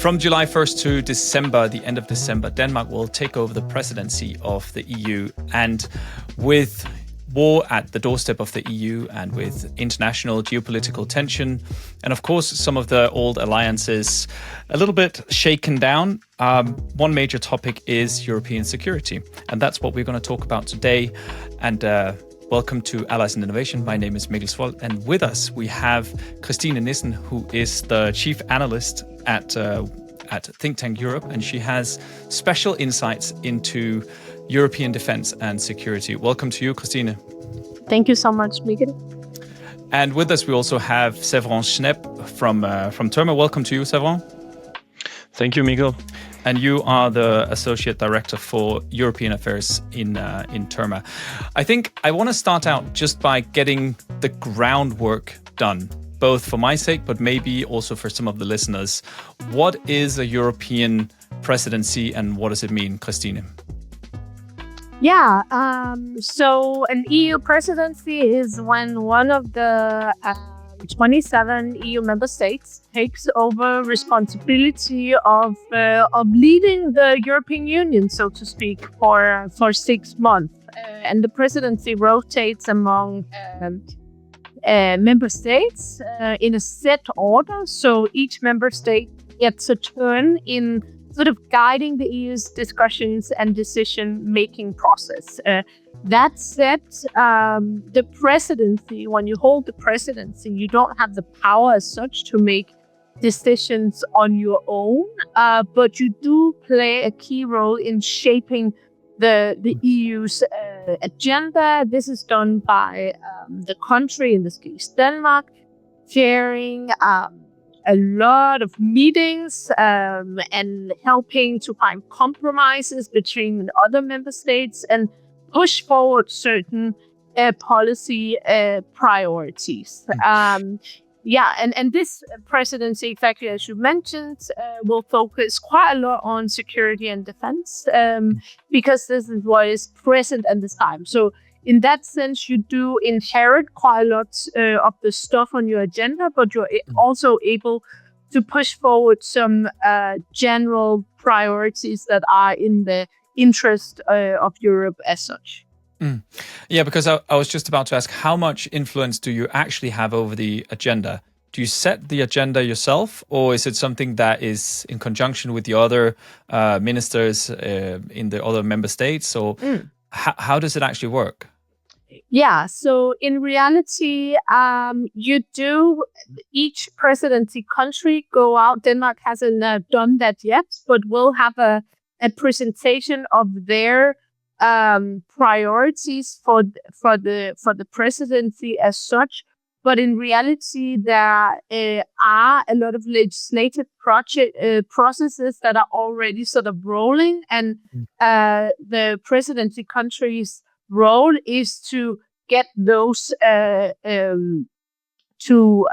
From July 1st to December, the end of December, Denmark will take over the presidency of the EU. And with war at the doorstep of the EU and with international geopolitical tension, and of course, some of the old alliances a little bit shaken down, one major topic is European security. And that's what we're going to talk about today. And welcome to Allies and Innovation. My name is Mikkel Svold, and with us we have Christine Nissen, who is the chief analyst at Think Tank Europe, and she has special insights into European defense and security. Welcome to you, Christine. Thank you so much, Mikkel. And with us we also have Séverin Schnepp from Terma. Welcome to you, Séverin. Thank you, Mikkel. And you are the Associate Director for European Affairs in Terma. I think I want to start out just by getting the groundwork done, both for my sake, but maybe also for some of the listeners. What is a European presidency and what does it mean, Christine? Yeah, so an EU presidency is when one of the 27 EU member states takes over responsibility of leading the European Union, so to speak, for 6 months. And the presidency rotates among member states in a set order. So each member state gets a turn in sort of guiding the EU's discussions and decision-making process. That said, the presidency, when you hold the presidency, you don't have the power as such to make decisions on your own, but you do play a key role in shaping the EU's agenda. This is done by the country, in this case Denmark, chairing a lot of meetings and helping to find compromises between other member states and push forward certain policy priorities. And this presidency, exactly as you mentioned, will focus quite a lot on security and defense because this is what is present at this time. So in that sense, you do inherit quite a lot of the stuff on your agenda, but you're also able to push forward some general priorities that are in the interest of Europe as such. Yeah, because I was just about to ask, how much influence do you actually have over the agenda? Do you set the agenda yourself, or is it something that is in conjunction with the other ministers in the other member states? Or how does it actually work? Yeah, so in reality, each presidency country go out. Denmark hasn't done that yet, but will have a presentation of their priorities for the presidency as such. But in reality, there are a lot of legislative processes that are already sort of rolling, and the presidency countries' role is to get those to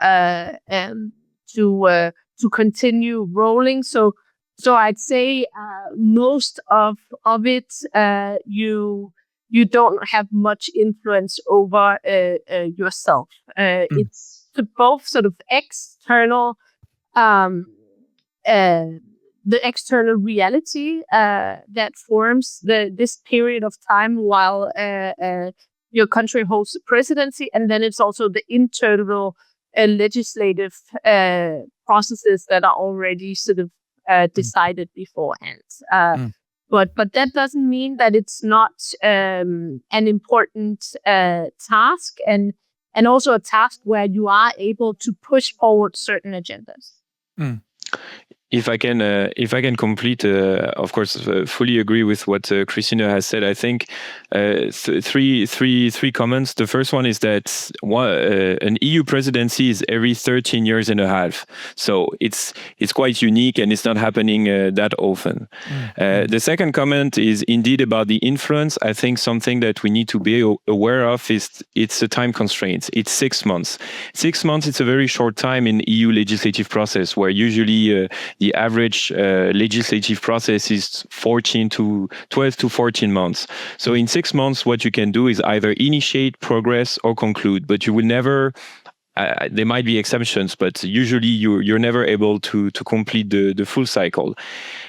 continue rolling. So I'd say most of it you don't have much influence over yourself. It's both sort of external, the external reality that forms this period of time while your country holds the presidency, and then it's also the internal legislative processes that are already sort of decided beforehand. But that doesn't mean that it's not an important task, and also a task where you are able to push forward certain agendas. If I can complete, of course, fully agree with what Christina has said. I think three comments. The first one is that an EU presidency is every 13 years and a half, so it's quite unique and it's not happening that often. The second comment is indeed about the influence. I think something that we need to be aware of is it's a time constraint. It's 6 months. 6 months. It's a very short time in EU legislative process, where usually the average legislative process is 12 to 14 months. So in 6 months, what you can do is either initiate, progress, or conclude, but you will never there might be exceptions, but usually you're never able to complete the full cycle.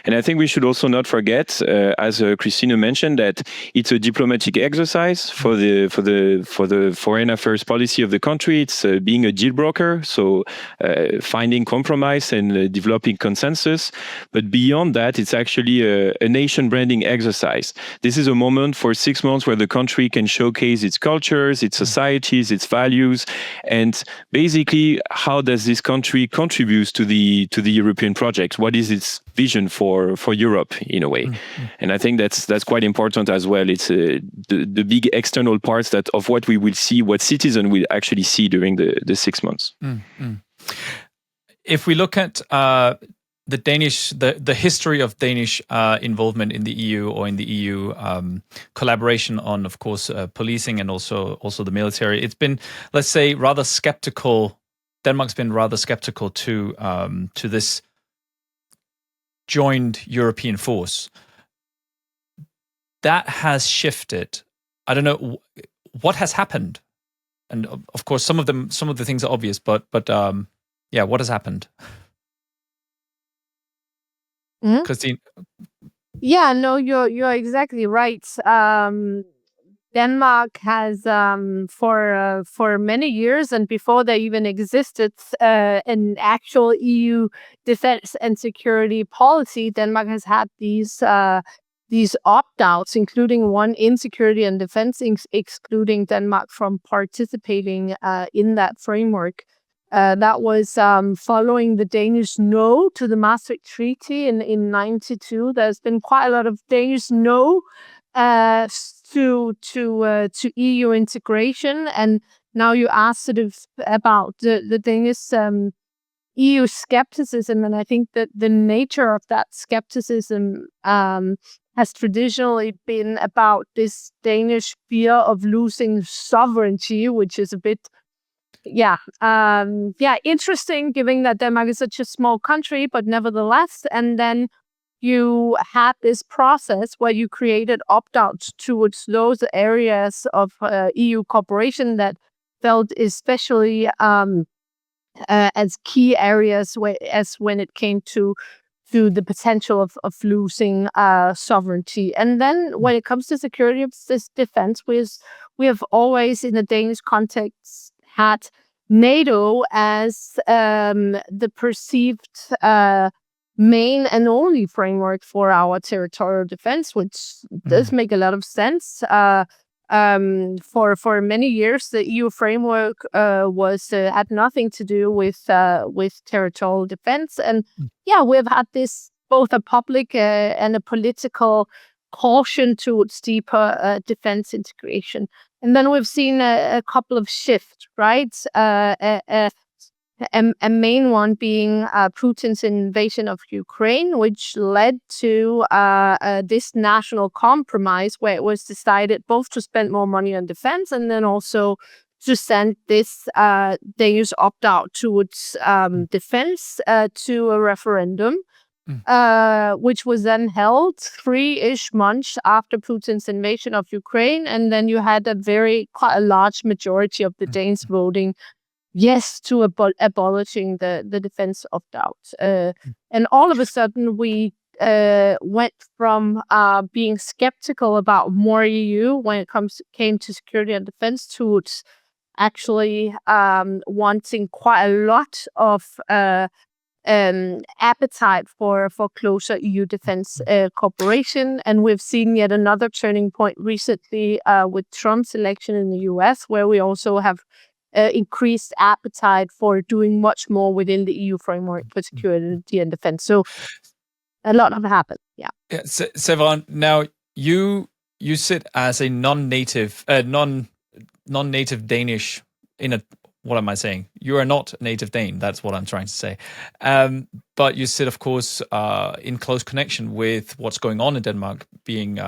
And I think we should also not forget, as Christine mentioned, that it's a diplomatic exercise for the foreign affairs policy of the country. It's being a deal broker, so finding compromise and developing consensus. But beyond that, it's actually a nation branding exercise. This is a moment for 6 months where the country can showcase its cultures, its societies, its values, and basically, how does this country contribute to the European project? What is its vision for Europe in a way? And I think that's quite important as well. It's the big external parts of what we will see, what citizens will actually see during the 6 months. If we look at the history of Danish involvement in the EU or in the EU collaboration on, of course, policing and also the military, it's been, let's say, rather skeptical. Denmark's been rather skeptical to this joined European force. That has shifted. I don't know what has happened, and of course, some of the things are obvious, but yeah, what has happened? Christine? Yeah, no, you're exactly right. Denmark has, for many years and before they even existed, an actual EU defense and security policy. Denmark has had these opt-outs, including one in security and defense, excluding Denmark from participating in that framework. That was following the Danish no to the Maastricht Treaty in 92. There's been quite a lot of Danish no to EU integration, and now you asked sort of about the Danish EU skepticism, and I think that the nature of that skepticism has traditionally been about this Danish fear of losing sovereignty, which is a bit interesting, given that Denmark is such a small country, but nevertheless. And then you had this process where you created opt-outs towards those areas of EU cooperation that felt especially as key areas when it came to the potential of losing sovereignty. And then when it comes to security of this defense, we have always, in the Danish context, had NATO as the perceived main and only framework for our territorial defense, which does make a lot of sense. For many years, the EU framework had nothing to do with territorial defense, and we've had this both a public and a political caution towards deeper defense integration. And then we've seen a couple of shifts, right? A main one being Putin's invasion of Ukraine, which led to this national compromise where it was decided both to spend more money on defense and then also to send this Danish opt-out towards defense to a referendum. Which was then held 3-ish months after Putin's invasion of Ukraine. And then you had quite a large majority of the Danes voting yes to abolishing the defense opt-out. And all of a sudden, we went from being skeptical about more EU when it came to security and defense towards actually wanting quite a lot of appetite for closer EU defense cooperation. And we've seen yet another turning point recently with Trump's election in the US, where we also have increased appetite for doing much more within the EU framework for security and defense. So a lot have happened. Yeah. Séverin, now you sit as a non-native Danish in a. What am I saying? You are not a native Dane. That's what I'm trying to say. But you sit, of course, in close connection with what's going on in Denmark, being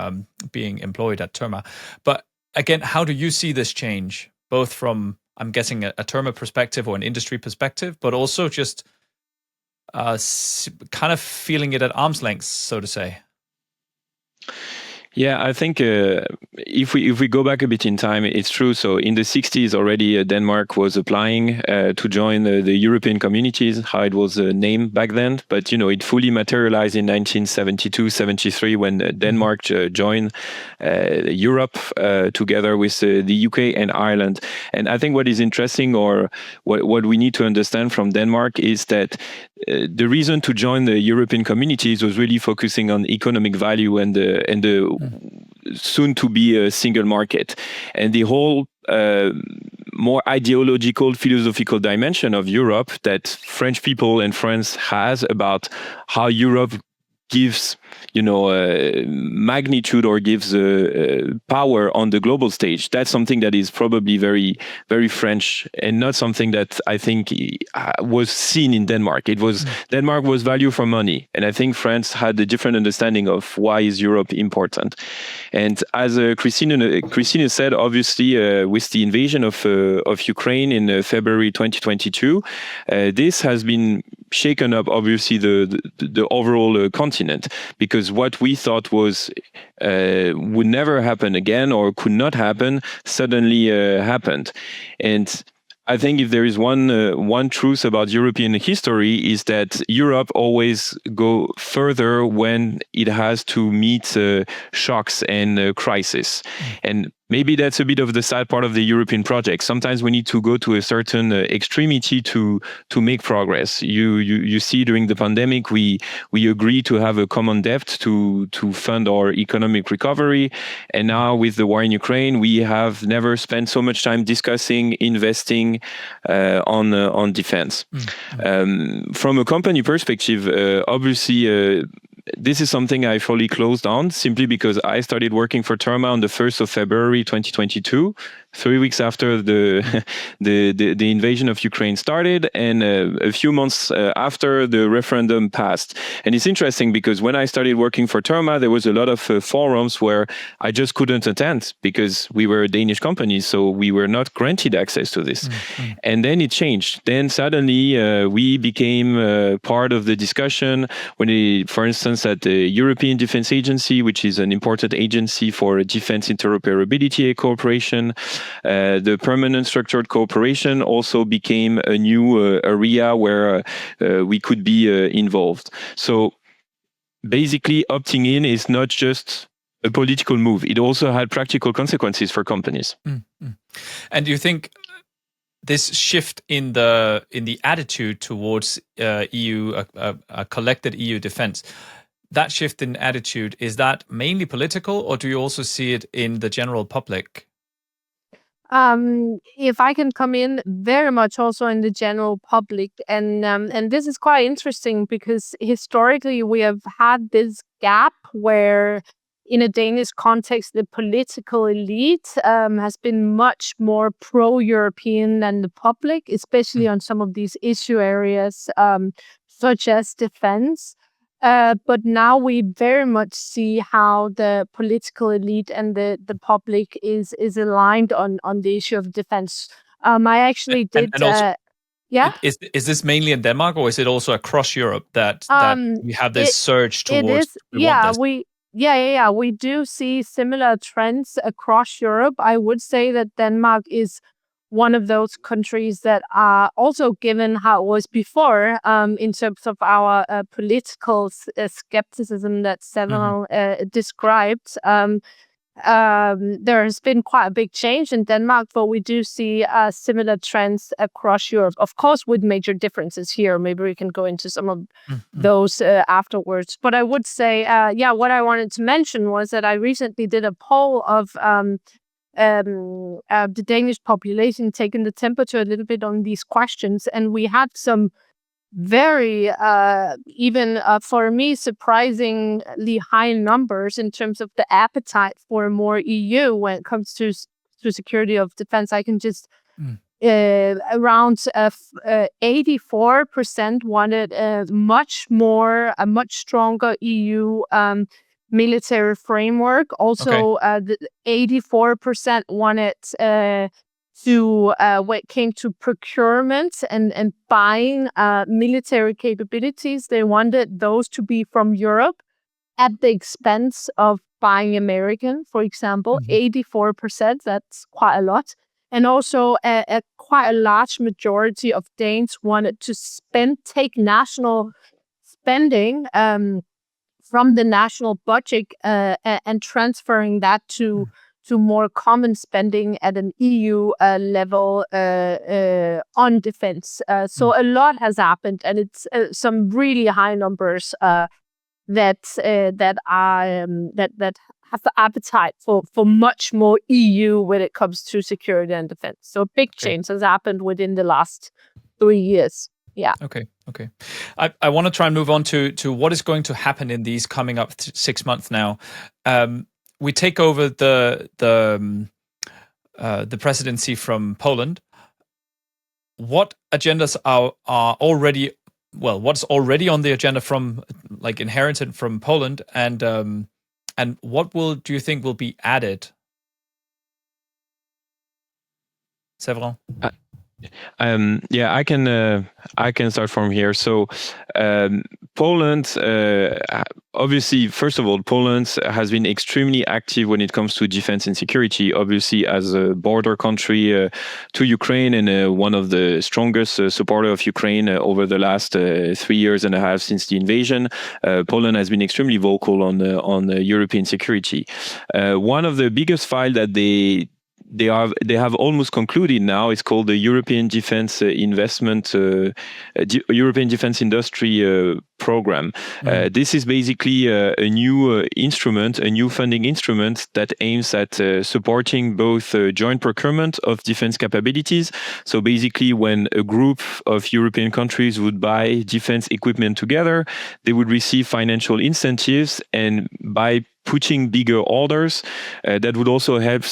employed at Terma. But again, how do you see this change, both from, I'm guessing, a Terma perspective or an industry perspective, but also just kind of feeling it at arm's length, so to say? Yeah, I think if we go back a bit in time, it's true. So in the 60s already, Denmark was applying to join the European communities, how it was named back then. But it fully materialized in 1972-73 when Denmark joined Europe together with the UK and Ireland. And I think what is interesting, or what we need to understand from Denmark, is that the reason to join the European communities was really focusing on economic value and the soon to be a single market, and the whole more ideological, philosophical dimension of Europe that French people and France has about how Europe gives magnitude or gives power on the global stage. That's something that is probably very, very French, and not something that I think was seen in Denmark. It was Denmark was value for money, and I think France had a different understanding of why is Europe important. And as Christine said, obviously with the invasion of Ukraine in February 2022, this has been shaken up, obviously, the overall continent, because what we thought was would never happen again or could not happen suddenly happened. And I think if there is one truth about European history, is that Europe always go further when it has to meet shocks and crisis. And maybe that's a bit of the sad part of the European project. Sometimes we need to go to a certain extremity to make progress. You see, during the pandemic, we agree to have a common debt to fund our economic recovery, and now with the war in Ukraine, we have never spent so much time discussing investing on defense. From a company perspective, obviously. This is something I fully closed on, simply because I started working for Terma on the 1st of February 2022, 3 weeks after the invasion of Ukraine started, and a few months after the referendum passed. And it's interesting because when I started working for Terma, there was a lot of forums where I just couldn't attend because we were a Danish company, so we were not granted access to this. And then it changed. Then suddenly we became part of the discussion when, for instance, at the European Defense Agency, which is an important agency for defense interoperability cooperation, the permanent structured cooperation also became a new area where we could be involved. So basically, opting in is not just a political move. It also had practical consequences for companies. And do you think this shift in the attitude towards EU, a collected EU defense, that shift in attitude, is that mainly political, or do you also see it in the general public? If I can come in, very much also in the general public, and this is quite interesting because historically we have had this gap where, in a Danish context, the political elite has been much more pro-European than the public, especially on some of these issue areas such as defense. But now we very much see how the political elite and the public is aligned on the issue of defense. I actually did. And also, yeah. Is this mainly in Denmark, or is it also across Europe that we have this surge towards? We do see similar trends across Europe. I would say that Denmark is one of those countries that are also, given how it was before, in terms of our political skepticism that Séverin described. There has been quite a big change in Denmark, but we do see similar trends across Europe. Of course, with major differences here. Maybe we can go into some of those afterwards. But I would say, what I wanted to mention was that I recently did a poll of the Danish population, taking the temperature a little bit on these questions, and we had some very, even for me, surprisingly high numbers in terms of the appetite for more EU when it comes to security of defense. I can just around 84% wanted a much stronger EU military framework. Also, the 84% wanted to when it came to procurement and buying military capabilities, they wanted those to be from Europe at the expense of buying American, for example, 84%. That's quite a lot. And also quite a large majority of Danes wanted to take national spending from the national budget and transferring that to more common spending at an EU level on defense. So a lot has happened, and it's some really high numbers that have the appetite for much more EU when it comes to security and defense. So a big change has happened within the last 3 years. Yeah. Okay. I want to try and move on to what is going to happen in these coming up 6 months now. We take over the presidency from Poland. What agendas are already what's already on the agenda from inherited from Poland, and what do you think will be added? Séverin? I can start from here. So Poland, obviously, first of all, Poland has been extremely active when it comes to defense and security, obviously as a border country to Ukraine, and one of the strongest supporters of Ukraine over the last 3 years and a half since the invasion. Poland has been extremely vocal on European security. One of the biggest files that they have almost concluded now. It's called the European Defense European Defense Industry Program. This is basically a new instrument, a new funding instrument that aims at supporting both joint procurement of defense capabilities. So basically, when a group of European countries would buy defense equipment together, they would receive financial incentives, and by putting bigger orders, that would also help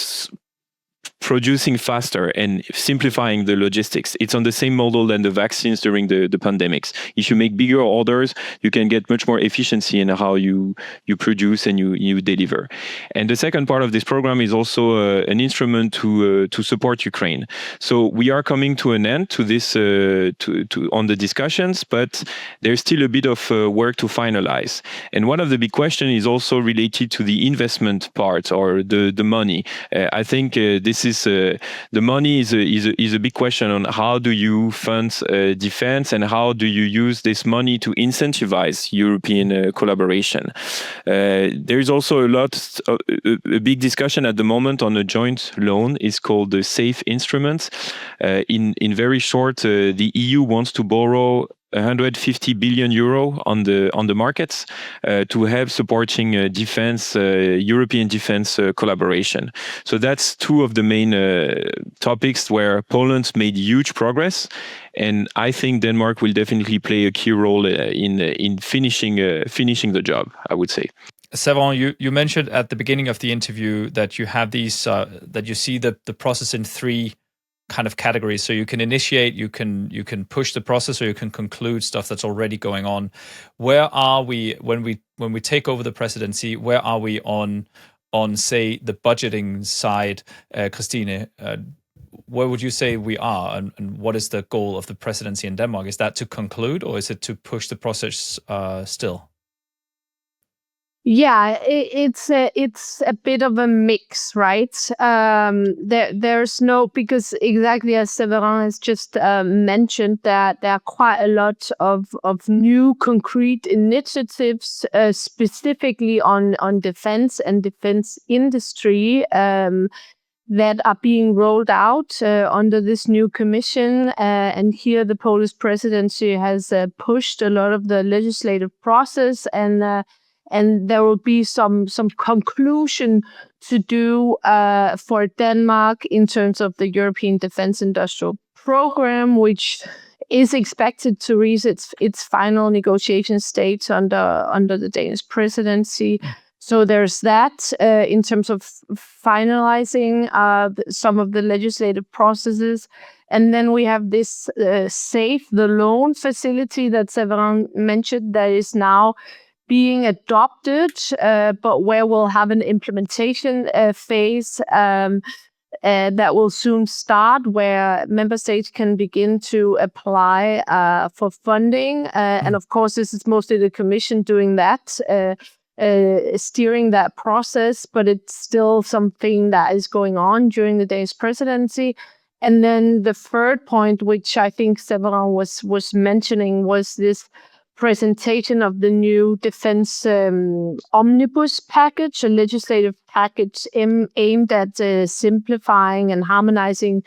producing faster and simplifying the logistics. It's on the same model than the vaccines during the pandemics. If you make bigger orders, you can get much more efficiency in how you produce and you deliver. And the second part of this program is also an instrument to support Ukraine. So we are coming to an end to this on the discussions, but there's still a bit of work to finalize. And one of the big questions is also related to the investment part, or the money. I think this is the money is a big question on how do you fund defense, and how do you use this money to incentivize European collaboration. There is also a big discussion at the moment on a joint loan. It's called the SAFE instrument. In very short, the EU wants to borrow 150 billion euro on the markets to help supporting European defense collaboration. So that's two of the main topics where Poland made huge progress, and I think Denmark will definitely play a key role in finishing the job, I would say. Séverin, you mentioned at the beginning of the interview that you have these that you see the process in three kind of categories. So you can initiate, you can push the process, or you can conclude stuff that's already going on. Where are we when we take over the presidency? Where are we on say the budgeting side, Christine? Where would you say we are, and what is the goal of the presidency in Denmark? Is that to conclude, or is it to push the process still? Yeah, it's a bit of a mix, right? There's no, because exactly as Séverin has just mentioned, that there are quite a lot of new concrete initiatives specifically on defense and defense industry that are being rolled out under this new commission. And here the Polish presidency has pushed a lot of the legislative process, and there will be some conclusion to do for Denmark in terms of the European Defence Industrial Program, which is expected to reach its final negotiation stage under the Danish presidency. So there's that in terms of finalizing some of the legislative processes. And then we have this SAFE, the loan facility that Séverin mentioned, that is now being adopted, but where we'll have an implementation phase that will soon start, where member states can begin to apply for funding. And of course, this is mostly the Commission doing that. steering that process, but it's still something that is going on during the Danish presidency. And then the third point, which I think Séverin was mentioning, was this presentation of the new defense omnibus package, a legislative package aimed at simplifying and harmonizing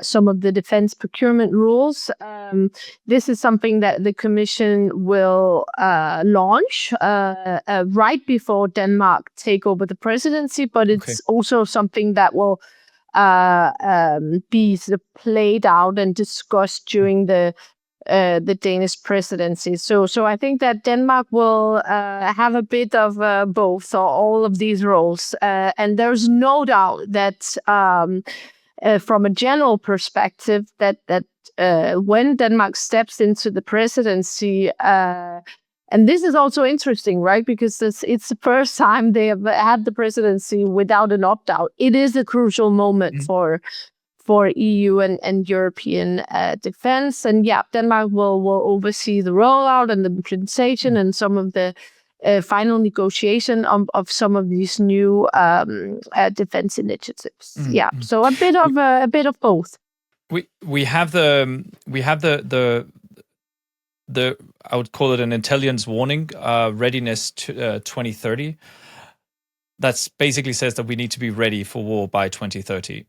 some of the defense procurement rules. This is something that the Commission will launch right before Denmark take over the presidency, but it's also something that will be sort of played out and discussed during the Danish presidency. So I think that Denmark will have a bit of both, or all of these roles. And there's no doubt that from a general perspective, that when Denmark steps into the presidency, and this is also interesting, right? Because it's the first time they have had the presidency without an opt-out. It is a crucial moment for EU and European defense. And Denmark will oversee the rollout and the implementation and some of the final negotiation of some of these new defense initiatives. So a bit of both. We have the I would call it an intelligence warning, readiness 2030. That's basically says that we need to be ready for war by 2030.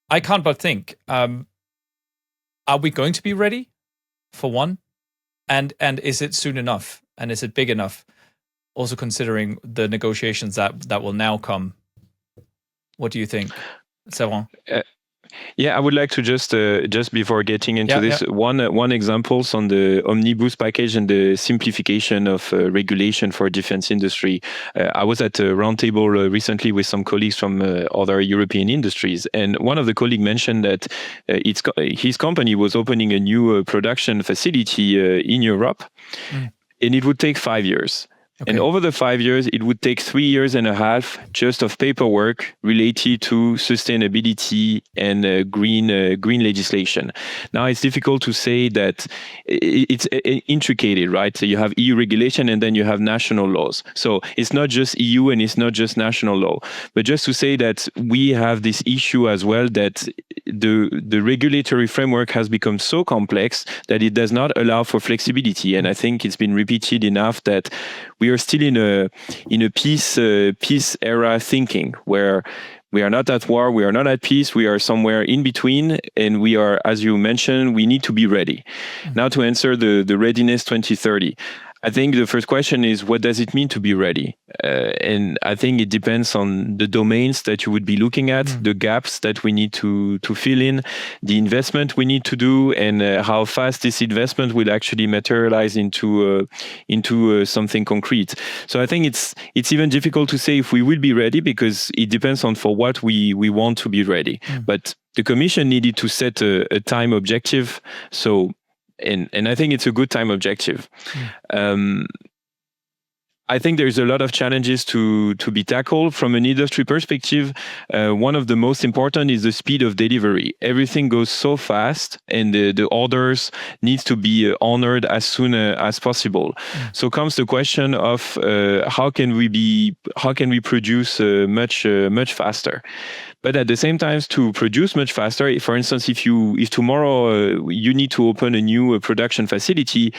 I can't but think, are we going to be ready, for one? And is it soon enough? And is it big enough? Also considering the negotiations that will now come. What do you think, Séverin? I would like to just before getting into this, one examples on the omnibus package and the simplification of regulation for defense industry. I was at a roundtable recently with some colleagues from other European industries, and one of the colleagues mentioned that his company was opening a new production facility in Europe, and it would take 5 years. And over the 5 years, it would take 3 years and a half just of paperwork related to sustainability and green legislation. Now, it's difficult to say that it's intricate, right? So you have EU regulation and then you have national laws. So it's not just EU and it's not just national law. But just to say that we have this issue as well, that the regulatory framework has become so complex that it does not allow for flexibility. And I think it's been repeated enough that we are still in a peace era thinking, where we are not at war, we are not at peace, we are somewhere in between, and we are, as you mentioned, we need to be ready. Now, to answer the readiness 2030, I think the first question is, what does it mean to be ready? And I think it depends on the domains that you would be looking at, the gaps that we need to fill in, the investment we need to do, and how fast this investment will actually materialize into something concrete. So I think it's even difficult to say if we will be ready, because it depends on for what we want to be ready. But the Commission needed to set a time objective. So. And I think it's a good time objective. I think there's a lot of challenges to be tackled from an industry perspective. One of the most important is the speed of delivery. Everything goes so fast, and the orders needs to be honored as soon as possible. So comes the question of how can we produce much faster. But at the same time, to produce much faster, for instance, if tomorrow you need to open a new production facility,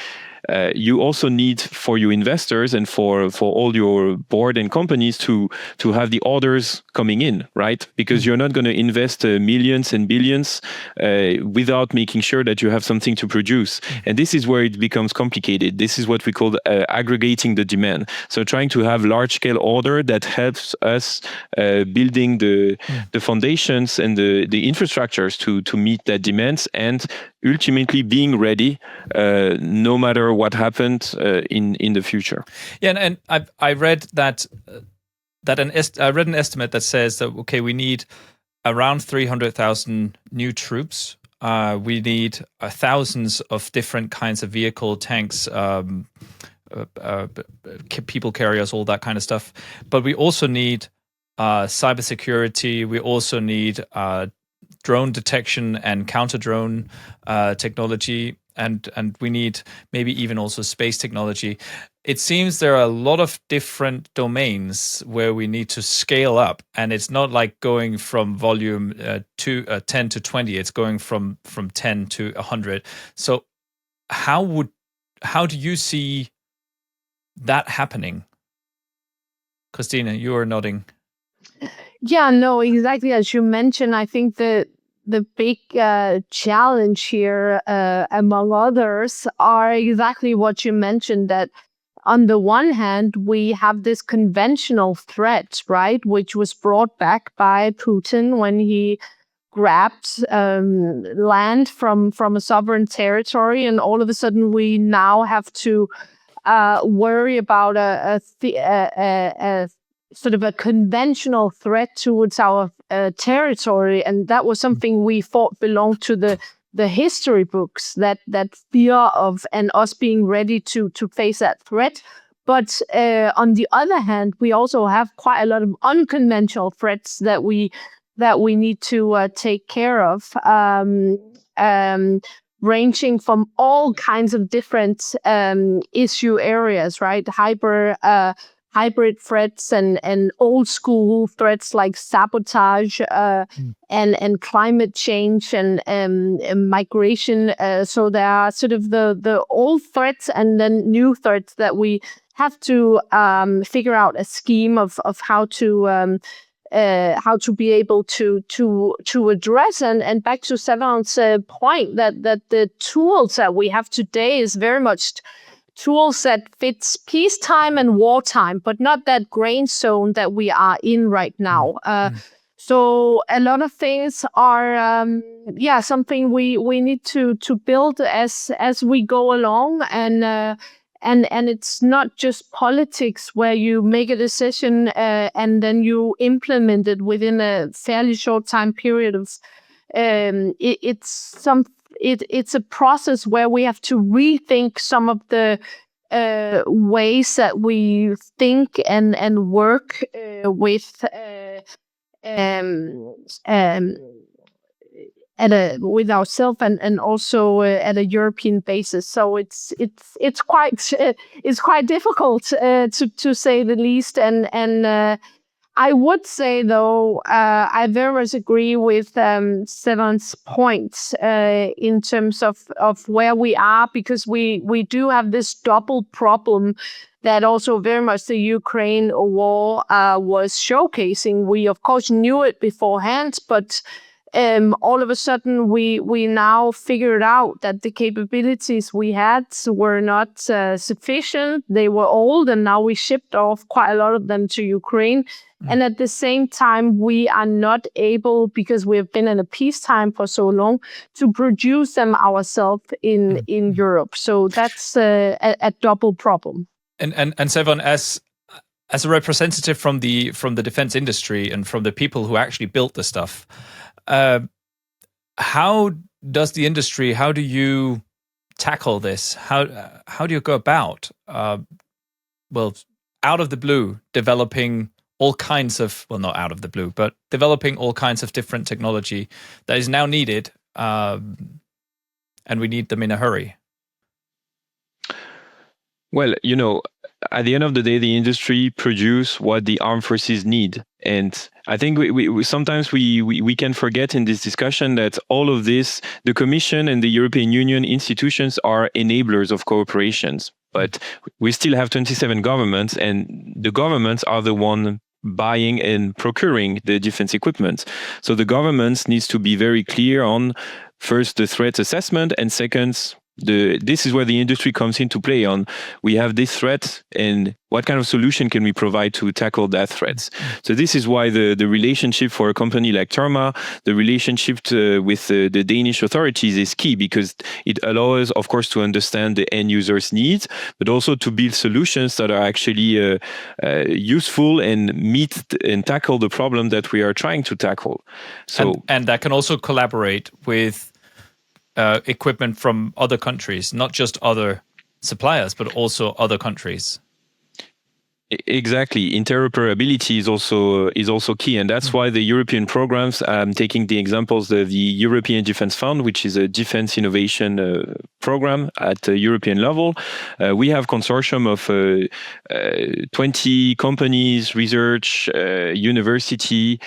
you also need for your investors and for all your board and companies to have the orders coming in, right? Because you're not going to invest millions and billions without making sure that you have something to produce. And this is where it becomes complicated. This is what we call aggregating the demand. So trying to have large-scale order that helps us building the foundations and the infrastructures to meet that demands, and ultimately being ready no matter what happened in the future. Yeah, and I read I read an estimate that says that we need around 300,000 new troops. We need thousands of different kinds of vehicle, tanks, people carriers, all that kind of stuff. But we also need cybersecurity. We also need drone detection and counter-drone technology, and we need maybe even also space technology. it seems there are a lot of different domains where we need to scale up, and it's not like going from volume 10 to 20. It's going from 10 to 100. So how do you see that happening? Christina, you are nodding. Yeah, no, exactly as you mentioned. I think the big challenge here, among others, are exactly what you mentioned, that on the one hand, we have this conventional threat, right, which was brought back by Putin when he grabbed land from a sovereign territory, and all of a sudden we now have to worry about a sort of a conventional threat towards our territory, and that was something we thought belonged to the history books, that fear of and us being ready to face that threat. But on the other hand, we also have quite a lot of unconventional threats that we need to take care of, ranging from all kinds of different issue areas, right? Hybrid threats and old school threats like sabotage and climate change and migration. So there are sort of the old threats and then new threats that we have to figure out a scheme of how to be able to address. And back to Séverin's point, that the tools that we have today is very much tools that fits peacetime and wartime, but not that gray zone that we are in right now. So a lot of things are, something we need to build as we go along, and it's not just politics where you make a decision and then you implement it within a fairly short time period of. It's a process where we have to rethink some of the ways that we think and work with with ourselves and also at a European basis. So it's quite difficult to say the least. And I would say, though, I very much agree with Séverin's points in terms of where we are, because we do have this double problem that also very much the Ukraine war was showcasing. We, of course, knew it beforehand, but all of a sudden we now figured out that the capabilities we had were not sufficient. They were old, and now we shipped off quite a lot of them to Ukraine. And at the same time, we are not able, because we have been in a peacetime for so long, to produce them ourselves in Europe. So that's a double problem. And Séverin, as a representative from the defense industry and from the people who actually built the stuff, how does the industry? How do you tackle this? How do you go about? Out of the blue, developing all kinds of, not out of the blue, but developing all kinds of different technology that is now needed, and we need them in a hurry. Well, at the end of the day, the industry produce what the armed forces need. And I think we sometimes we can forget in this discussion that all of this, the Commission and the European Union institutions are enablers of cooperations. But we still have 27 governments, and the governments are the one buying and procuring the defense equipment. So the governments needs to be very clear on, first, the threat assessment, and second, this is where the industry comes into play on. We have this threat, and what kind of solution can we provide to tackle that threat? So this is why the relationship for a company like Terma, the relationship with the Danish authorities is key, because it allows, of course, to understand the end user's needs, but also to build solutions that are actually useful and meet and tackle the problem that we are trying to tackle. So and that can also collaborate with equipment from other countries, not just other suppliers, but also other countries. Exactly. Interoperability is also key, and that's why the European programs, taking the examples of the European Defence Fund, which is a defense innovation program at the European level. We have consortium of 20 companies, research, university.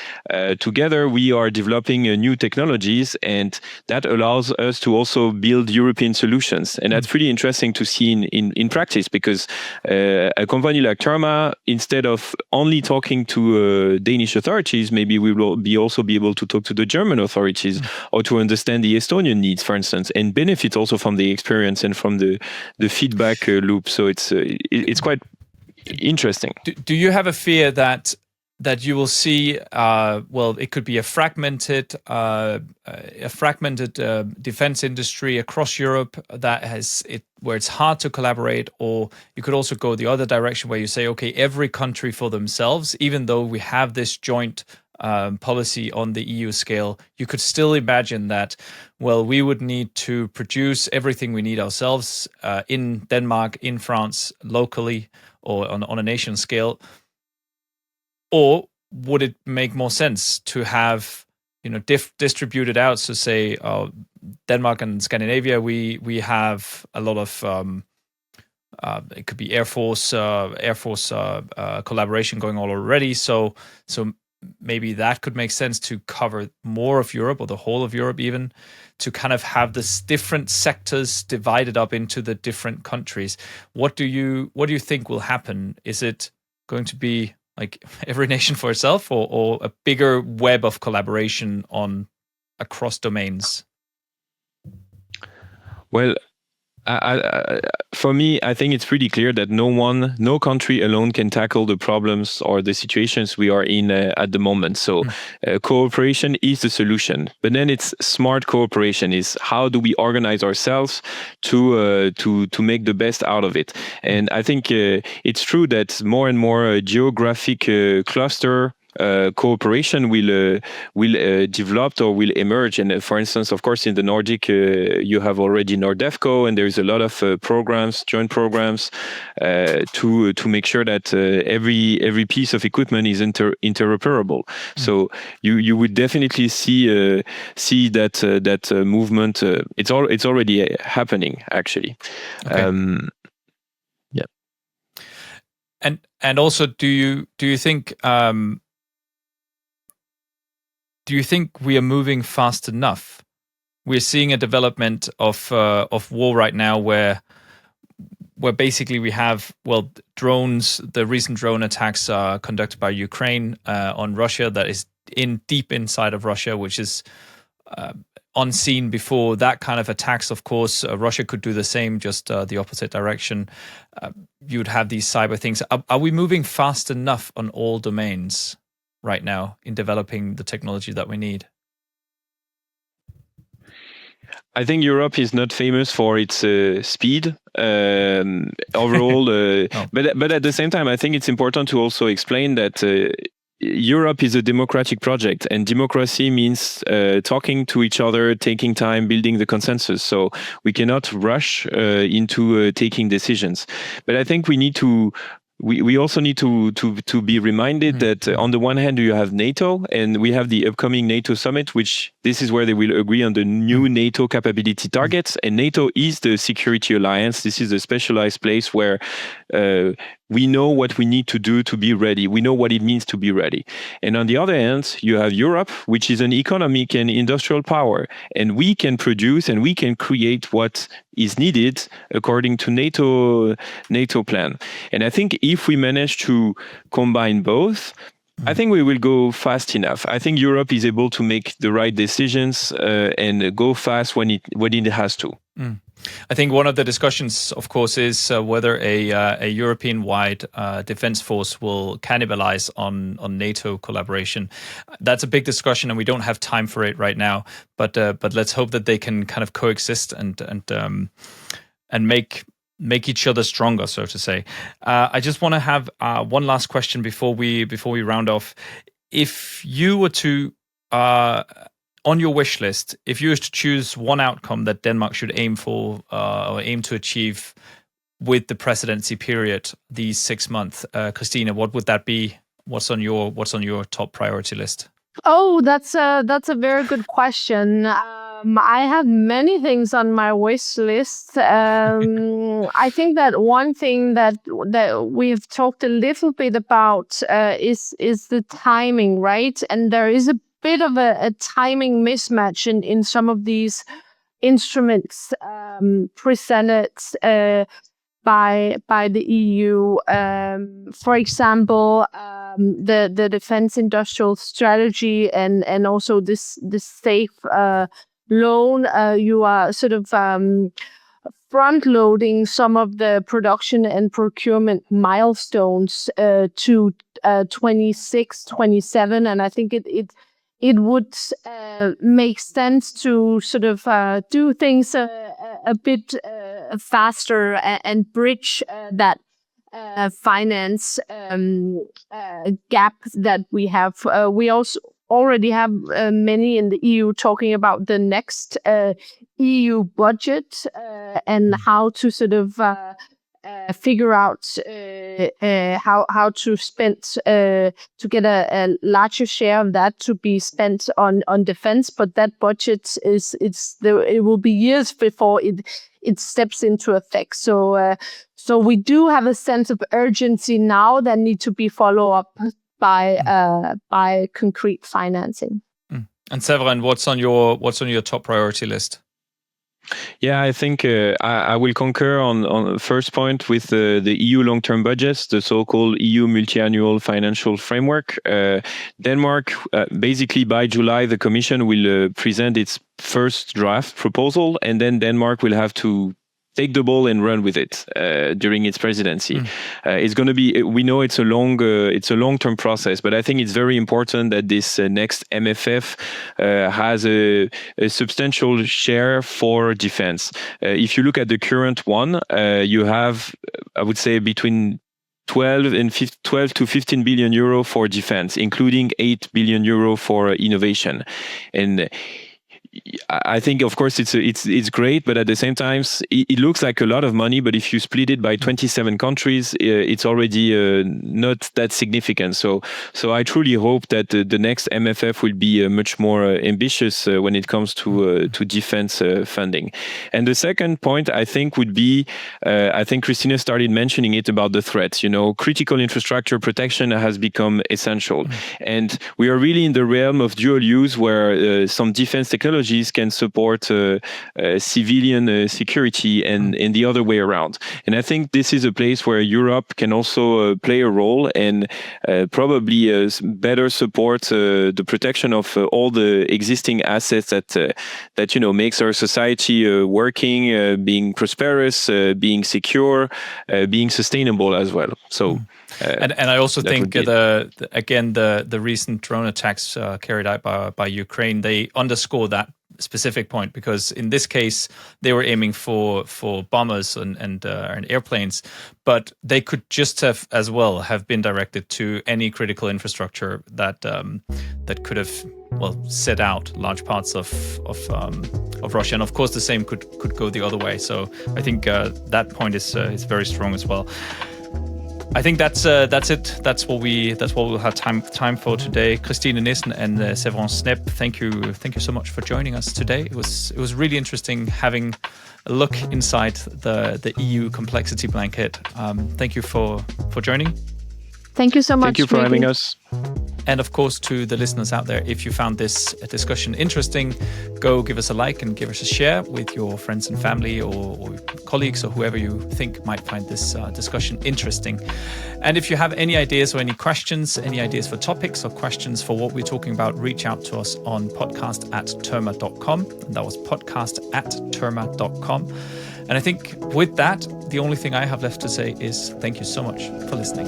Together, we are developing new technologies, and that allows us to also build European solutions. And that's pretty interesting to see in practice, because a company like Terma, instead of only talking to Danish authorities, maybe we will also be able to talk to the German authorities or to understand the Estonian needs, for instance, and benefit also from the experience and from the feedback loop. So it's quite interesting. Do you have a fear that you will see, it could be a fragmented defense industry across Europe where it's hard to collaborate, or you could also go the other direction where you say, okay, every country for themselves, even though we have this joint policy on the EU scale, you could still imagine that, we would need to produce everything we need ourselves in Denmark, in France, locally, or on a nation scale? Or would it make more sense to have, distributed out? So say Denmark and Scandinavia, we have a lot of it could be Air Force collaboration going on already. So maybe that could make sense to cover more of Europe, or the whole of Europe even, to kind of have this different sectors divided up into the different countries. What do you think will happen? Is it going to be like every nation for itself, or a bigger web of collaboration across domains? Well, for me, I think it's pretty clear that no country alone can tackle the problems or the situations we are in at the moment. So cooperation is the solution, but then it's smart cooperation. Is how do we organize ourselves to make the best out of it? And I think it's true that more and more geographic cluster cooperation will develop or will emerge. And for instance, of course, in the Nordic, you have already Nordefco, and there's a lot of joint programs to make sure that every piece of equipment is interoperable. So you would definitely see that movement. It's already happening, actually. Okay. Yeah. And also, do you think? Do you think we are moving fast enough? We're seeing a development of war right now, where basically we have drones. The recent drone attacks are conducted by Ukraine on Russia. That is deep inside of Russia, which is unseen before. That kind of attacks, of course, Russia could do the same, just the opposite direction. You would have these cyber things. Are we moving fast enough on all domains right now in developing the technology that we need? I think Europe is not famous for its speed overall, no. But at the same time, I think it's important to also explain that Europe is a democratic project, and democracy means talking to each other, taking time, building the consensus. So we cannot rush into taking decisions. But I think we need to. We also need to be reminded that on the one hand you have NATO, and we have the upcoming NATO summit, which this is where they will agree on the new NATO capability targets. And NATO is the security alliance. This is a specialized place where we know what we need to do to be ready. We know what it means to be ready. And on the other hand, you have Europe, which is an economic and industrial power. And we can produce and we can create what is needed according to NATO plan. And I think if we manage to combine both, I think we will go fast enough. I think Europe is able to make the right decisions and go fast when it has to. I think one of the discussions, of course, is whether a European-wide defense force will cannibalize on NATO collaboration. That's a big discussion, and we don't have time for it right now. But let's hope that they can kind of coexist and make each other stronger, so to say. I just want to have one last question before we round off. If you were to on your wish list, if you were to choose one outcome that Denmark should aim for or aim to achieve, with the presidency period, these 6 months. Christina, what would that be? What's on your top priority list? Oh, that's a very good question. I have many things on my wish list. I think that one thing that we have talked a little bit about is the timing, right? And there is a bit of a timing mismatch in some of these instruments presented by the EU. For example, the defense industrial strategy and also this safe loan. You are sort of front loading some of the production and procurement milestones to 26, 27, and I think it would make sense to sort of do things a bit faster and bridge that finance gap that we have. We also already have many in the EU talking about the next EU budget and how to sort of figure out how to spend to get a larger share of that to be spent on defense. But that budget it will be years before it steps into effect. So we do have a sense of urgency now that need to be followed up by concrete financing. And Séverin, what's on your top priority list? Yeah, I think I will concur on the first point with the EU long-term budgets, the so-called EU multi-annual financial framework. Denmark, basically by July, the Commission will present its first draft proposal, and then Denmark will have to take the ball and run with it during its presidency. It's going to be. We know it's a long-term process, but I think it's very important that this next MFF has a substantial share for defense. If you look at the current one, you have, I would say, between 12 to 15 billion euro for defense, including 8 billion euro for innovation, and I think, of course, it's great, but at the same time, it looks like a lot of money. But if you split it by 27 countries, it's already not that significant. So I truly hope that the next MFF will be much more ambitious when it comes to defense funding. And the second point, I think, would be, I think Christina started mentioning it about the threats. Critical infrastructure protection has become essential, and we are really in the realm of dual use, where some defense technologies can support civilian security and the other way around. And I think this is a place where Europe can also play a role and probably better support the protection of all the existing assets that makes our society working, being prosperous, being secure, being sustainable as well. So. And I also think the recent drone attacks carried out by Ukraine, they underscore that specific point, because in this case they were aiming for bombers and airplanes, but they could just have been directed to any critical infrastructure that could have set out large parts of Russia. And of course the same could go the other way. So I think that point is very strong as well. I think that's it. That's what we'll have time for today. Christine Nissen and Séverin Schnepp, thank you so much for joining us today. It was really interesting having a look inside the EU complexity blanket. Thank you for joining. Thank you so much. Thank you for having us. And of course, to the listeners out there, if you found this discussion interesting, go give us a like and give us a share with your friends and family or colleagues or whoever you think might find this discussion interesting. And if you have any ideas or any questions, any ideas for topics or questions for what we're talking about, reach out to us on podcast@terma.com. And that was podcast@terma.com. And I think with that, the only thing I have left to say is thank you so much for listening.